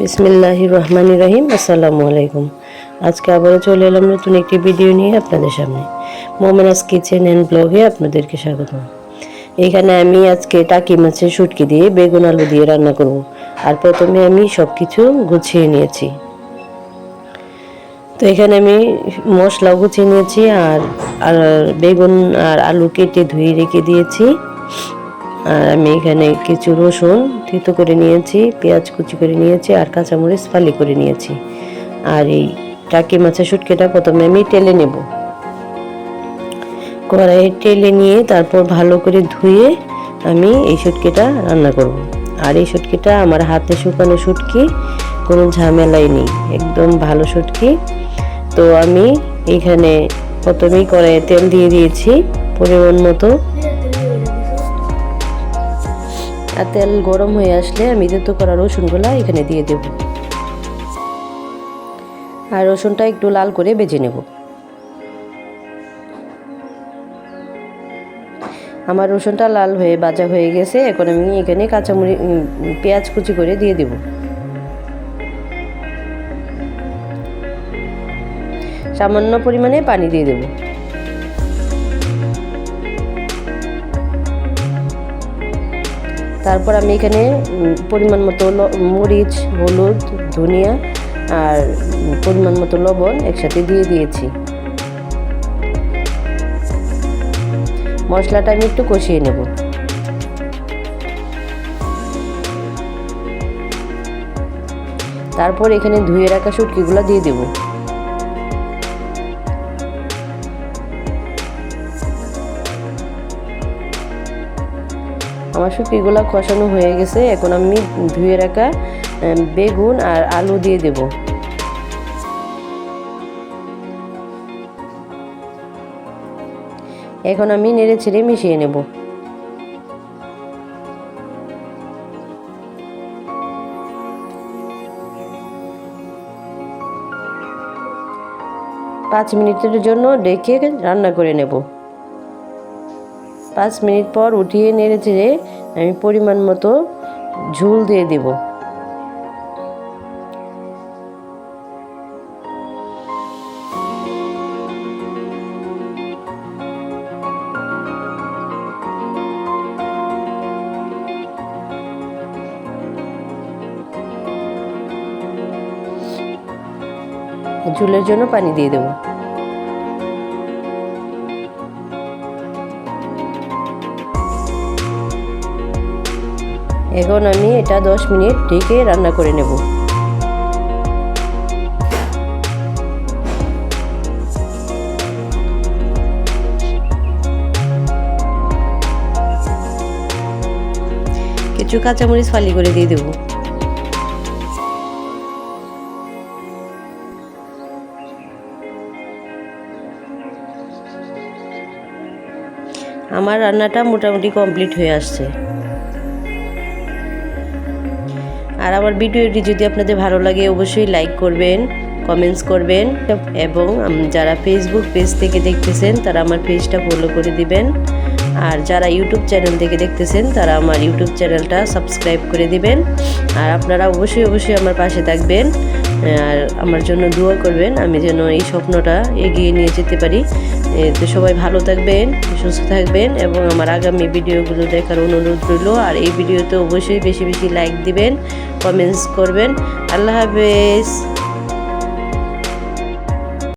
বিসমিল্লাহির রহমানির রহিম। আসসালামু আলাইকুম। আজকে আবারও চলে এলাম নতুন একটি ভিডিও নিয়ে আপনাদের সামনে। মোমেনাস কিচেন অ্যান্ড ব্লগে আপনাদেরকে স্বাগত। এখানে আমি আজকে টাকি মাছের শুটকি দিয়ে বেগুন আলু দিয়ে রান্না করব। আর প্রথমে আমি সব কিছু গুছিয়ে নিয়েছি। তো এখানে আমি মশলাও গুছিয়ে নিয়েছি আর বেগুন আর আলু কেটে ধুয়ে রেখে দিয়েছি। আর আমি এখানে কিছু রসুন থেতো করে নিয়েছি, পেঁয়াজ কুচি করে নিয়েছি আর কাঁচামরিচ ফালি করে নিয়েছি। আর এই টাকি মাছের শুটকিটা প্রথমে আমি টেলে নেব। কড়াইয়ে টেলে নিয়ে তারপর ভালো করে ধুয়ে আমি এই শুটকিটা রান্না করব। আর এই শুটকিটা আমার হাতে শুকানো শুটকি, কোনো ঝামেলাই নেই, একদম ভালো শুটকি। তো আমি এখানে প্রথমেই কড়াইয়ে তেল দিয়ে দিয়েছি পরিমাণ মতো। আর তেল গরম হয়ে আসলে আমি থেতো করা রসুনগুলো এখানে দিয়ে দেব। আর রসুনটা একটু লাল করে ভেজে নেব। আমার রসুনটা লাল হয়ে ভাজা হয়ে গেছে। এখন আমি এখানে কাঁচামরিচ পেঁয়াজ কুচি করে দিয়ে দেব। সামান্য পরিমাণে পানি দিয়ে দেব। তারপর আমি এখানে পরিমাণ মতো মরিচ, হলুদ, ধনিয়া আর পরিমাণ মতো লবণ একসাথে দিয়ে দিয়েছি। মশলাটা আমি একটু কষিয়ে নেব। তারপর এখানে ধুয়ে রাখা শুটকিগুলো দিয়ে দেব। আমার শুটকিগুলো কষানো হয়ে গেছে। এখন আমি ধুয়ে রাখা বেগুন আর আলু দিয়ে দেব। এখন আমি নেড়ে ছেড়ে মিশিয়ে নেব। পাঁচ মিনিটের জন্য ঢেকে রান্না করে নেব। 5 মিনিট পর উঠিয়ে নেড়ে চেড়ে আমি পরিমাণ মতো ঝোল দিয়ে দেব। ঝোলের জন্য পানি দিয়ে দেব। এখন আমি এটা 10 মিনিট ঢেকে রান্না করে নেব। কিছু কাঁচামরিচ ফালি করে দিয়ে দেব। আমার রান্নাটা মোটামুটি কমপ্লিট হয়ে আসছে। আর আমার ভিডিওটি যদি আপনাদের ভালো লাগে অবশ্যই লাইক করবেন, কমেন্টস করবেন এবং যারা ফেসবুক পেজ থেকে দেখতেছেন তারা আমার পেজটা ফলো করে দিবেন। আর যারা ইউটিউব চ্যানেল থেকে দেখতেছেন তারা আমার ইউটিউব চ্যানেলটা সাবস্ক্রাইব করে দিবেন। আর আপনারা অবশ্যই আমার পাশে থাকবেন আর আমার জন্য দোয়া করবেন, আমি যেন এই স্বপ্নটা এগিয়ে নিয়ে যেতে পারি। তো সবাই ভালো থাকবেন, সুস্থ থাকবেন এবং আমার আগামী ভিডিওগুলো দেখার অনুরোধ রইল। আর এই ভিডিওতে অবশ্যই বেশি বেশি লাইক দিবেন, কমেন্টস করবেন। আল্লাহ হাফেজ।